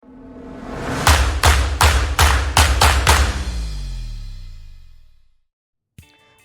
Hi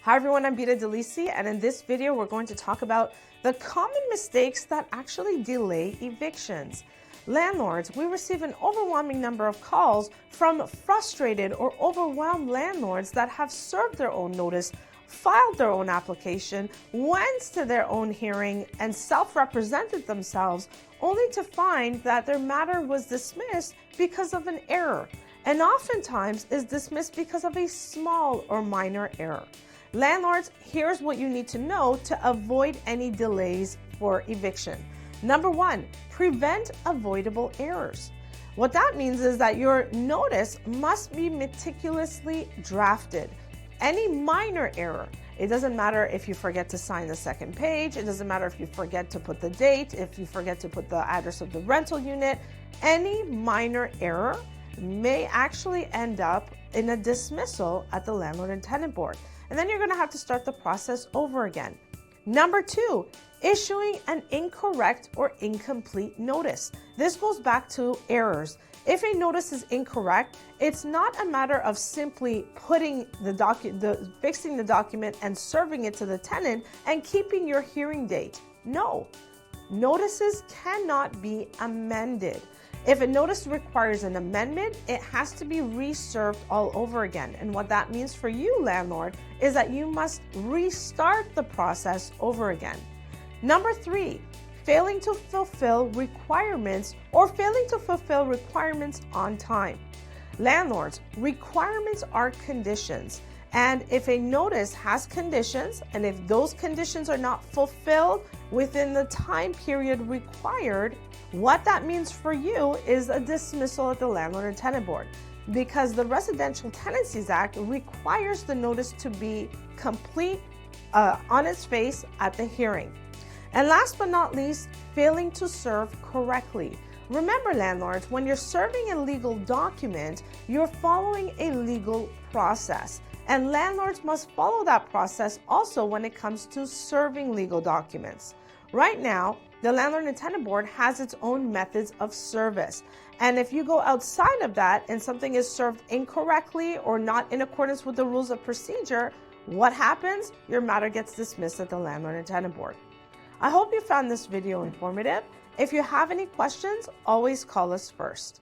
everyone, I'm Bita Delisi, and in this video we're going to talk about the common mistakes that actually delay evictions. Landlords, we receive an overwhelming number of calls from frustrated or overwhelmed landlords that have served their own notice, filed their own application, went to their own hearing, and self-represented themselves, only to find that their matter was dismissed because of an error, and oftentimes is dismissed because of a small or minor error. Landlords, here's what you need to know to avoid any delays for eviction. Number one, prevent avoidable errors. What that means is that your notice must be meticulously drafted. Any minor error, it doesn't matter if you forget to sign the second page, it doesn't matter if you forget to put the date, if you forget to put the address of the rental unit, any minor error may actually end up in a dismissal at the landlord and tenant board. And then you're going to have to start the process over again. Number two, issuing an incorrect or incomplete notice. This goes back to errors. If a notice is incorrect, it's not a matter of simply putting fixing the document and serving it to the tenant and keeping your hearing date. No, notices cannot be amended. If a notice requires an amendment, it has to be reserved all over again. And what that means for you, landlord, is that you must restart the process over again. Number three, failing to fulfill requirements or failing to fulfill requirements on time. Landlords, requirements are conditions. And if a notice has conditions, and if those conditions are not fulfilled within the time period required, what that means for you is a dismissal at the landlord and tenant board, because the Residential Tenancies Act requires the notice to be complete on its face at the hearing. And last but not least, failing to serve correctly. Remember, landlords, when you're serving a legal document, you're following a legal process. And landlords must follow that process also when it comes to serving legal documents. Right now, the Landlord and Tenant Board has its own methods of service. And if you go outside of that and something is served incorrectly or not in accordance with the rules of procedure, what happens? Your matter gets dismissed at the Landlord and Tenant Board. I hope you found this video informative. If you have any questions, always call us first.